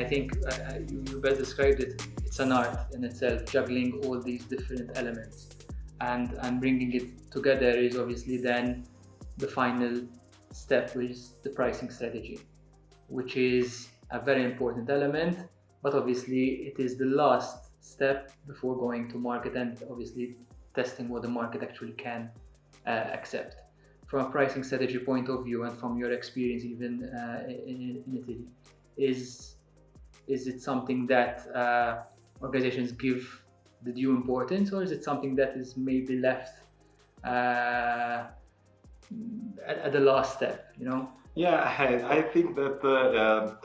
I think you best described it. It's an art in itself, juggling all these different elements and bringing it together is obviously then the final step, which is the pricing strategy, which is a very important element, but obviously it is the last step before going to market and obviously testing what the market actually can accept. From a pricing strategy point of view and from your experience even in Italy, is it something that organizations give the due importance, or is it something that is maybe left at the last step, you know? Yeah, I think that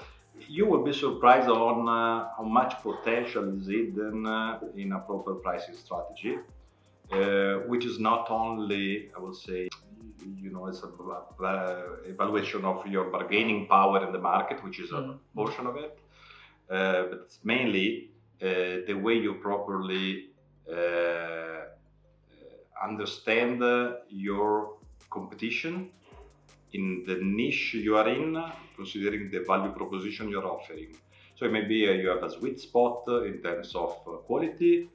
you will be surprised on how much potential is hidden in a proper pricing strategy, which is not only, I would say, it's a evaluation of your bargaining power in the market, which is a portion of it, but it's mainly the way you properly understand your competition in the niche you are in, considering the value proposition you're offering. So maybe you have a sweet spot in terms of quality,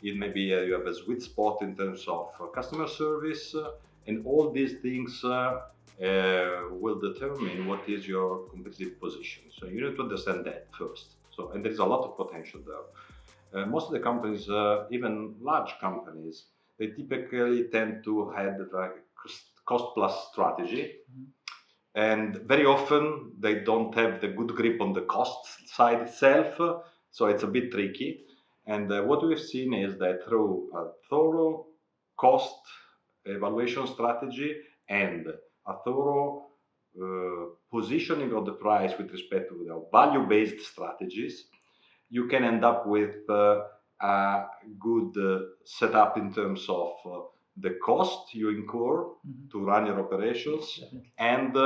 it may be you have a sweet spot in terms of customer service, and all these things will determine what is your competitive position. So you need to understand that first. So, and there is a lot of potential there. Most of the companies, even large companies, they typically tend to have a cost plus strategy. And very often they don't have the good grip on the cost side itself, so it's a bit tricky. And what we've seen is that through a thorough cost evaluation strategy and a thorough positioning of the price with respect to the value-based strategies, you can end up with a good setup in terms of the cost you incur to run your operations and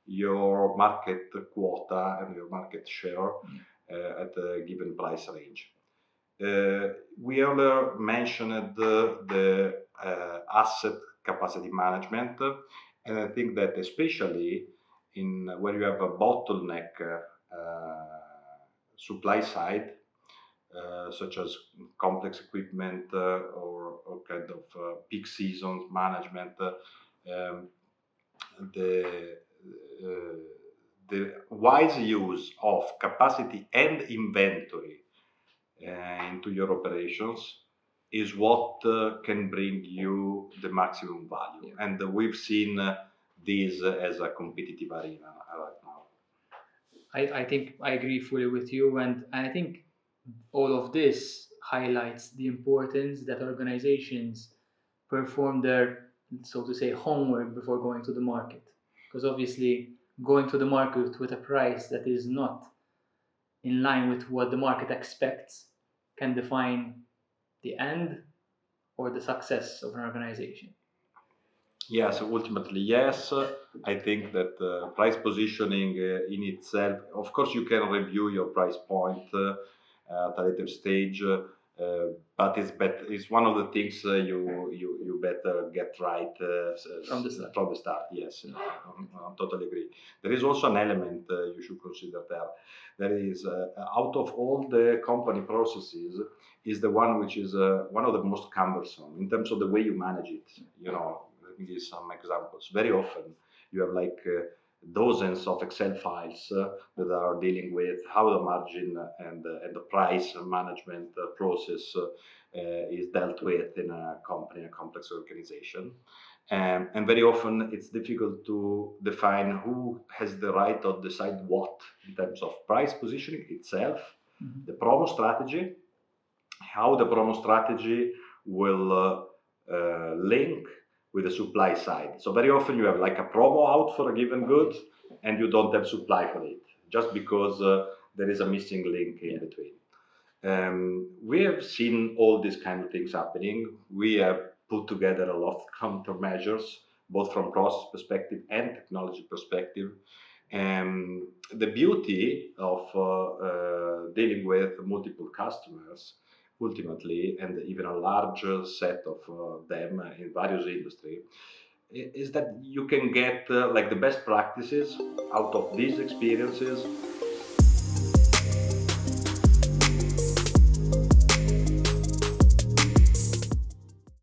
your market quota and your market share at a given price range. We earlier mentioned the asset capacity management, and I think that especially in where you have a bottleneck supply side, such as complex equipment or kind of peak seasons management, the wise use of capacity and inventory into your operations is what can bring you the maximum value. Yeah. And we've seen this as a competitive arena right now. I think I agree fully with you, and I think all of this highlights the importance that organizations perform their, so to say, homework before going to the market. Because obviously going to the market with a price that is not in line with what the market expects can define the end or the success of an organization. Yes, ultimately, yes. I think that price positioning in itself, of course, you can review your price point at a later stage, but it's one of the things you better get right from the start. From the start, yes, I totally agree. There is also an element you should consider there. There is out of all the company processes, is the one which is one of the most cumbersome in terms of the way you manage it. Let me give some examples. Very often you have like dozens of Excel files that are dealing with how the margin and the price management process is dealt with in a company, a complex organization. And very often it's difficult to define who has the right to decide what in terms of price positioning itself, the promo strategy, how the promo strategy will link with the supply side. So very often you have like a promo out for a given good and you don't have supply for it, just because there is a missing link in between. We have seen all these kind of things happening. We have put together a lot of countermeasures, both from process perspective and technology perspective. The beauty of dealing with multiple customers ultimately, and even a larger set of them in various industries, is that you can get like the best practices out of these experiences